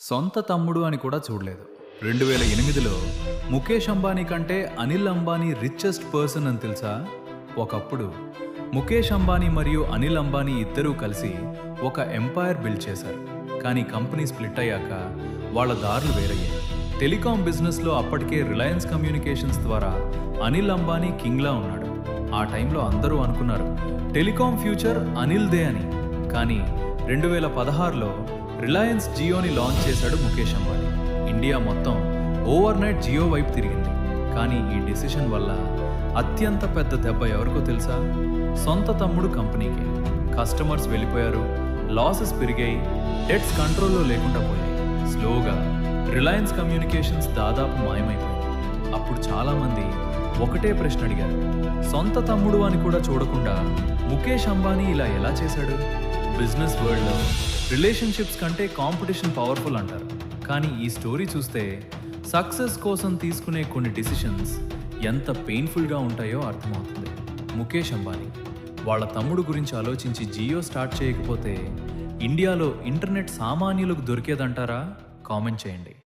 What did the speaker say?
సొంత తమ్ముడు అని కూడా చూడలేదు. 2008లో ముఖేష్ అంబానీ కంటే అనిల్ అంబానీ రిచెస్ట్ పర్సన్ అని తెలుసా? ఒకప్పుడు ముఖేష్ అంబానీ మరియు అనిల్ అంబానీ ఇద్దరూ కలిసి ఒక ఎంపైర్ బిల్డ్ చేశారు. కానీ కంపెనీ స్ప్లిట్ అయ్యాక వాళ్ళ దారులు వేరయ్యాయి. టెలికాం బిజినెస్లో అప్పటికే రిలయన్స్ కమ్యూనికేషన్స్ ద్వారా అనిల్ అంబానీ కింగ్లా ఉన్నాడు. ఆ టైంలో అందరూ అనుకున్నారు టెలికాం ఫ్యూచర్ అనిల్దే అని. కానీ 2016లో రిలయన్స్ జియోని లాంచ్ చేశాడు ముఖేష్ అంబానీ. ఇండియా మొత్తం ఓవర్ నైట్ జియో వైపు తిరిగింది. కానీ ఈ డెసిషన్ వల్ల అత్యంత పెద్ద దెబ్బ ఎవరికో తెలుసా? సొంత తమ్ముడు కంపెనీకి. కస్టమర్స్ వెళ్ళిపోయారు, లాసెస్ పెరిగాయి, డెట్స్ కంట్రోల్లో లేకుండా పోయాయి. స్లోగా రిలయన్స్ కమ్యూనికేషన్స్ దాదాపు మాయమైపోయింది. అప్పుడు చాలామంది ఒకటే ప్రశ్న అడిగారు, సొంత తమ్ముడు అని కూడా చూడకుండా ముఖేష్ అంబానీ ఇలా ఎలా చేశాడు? బిజినెస్ వరల్డ్లో రిలేషన్షిప్స్ కంటే కాంపిటీషన్ పవర్ఫుల్ అంటారు. కానీ ఈ స్టోరీ చూస్తే సక్సెస్ కోసం తీసుకునే కొన్ని డిసిషన్స్ ఎంత పెయిన్ఫుల్గా ఉంటాయో అర్థమవుతుంది. ముఖేష్ అంబానీ వాళ్ళ తమ్ముడు గురించి ఆలోచించి జియో స్టార్ట్ చేయకపోతే ఇండియాలో ఇంటర్నెట్ సామాన్యులకు దొరికేదంటారా? కామెంట్ చేయండి.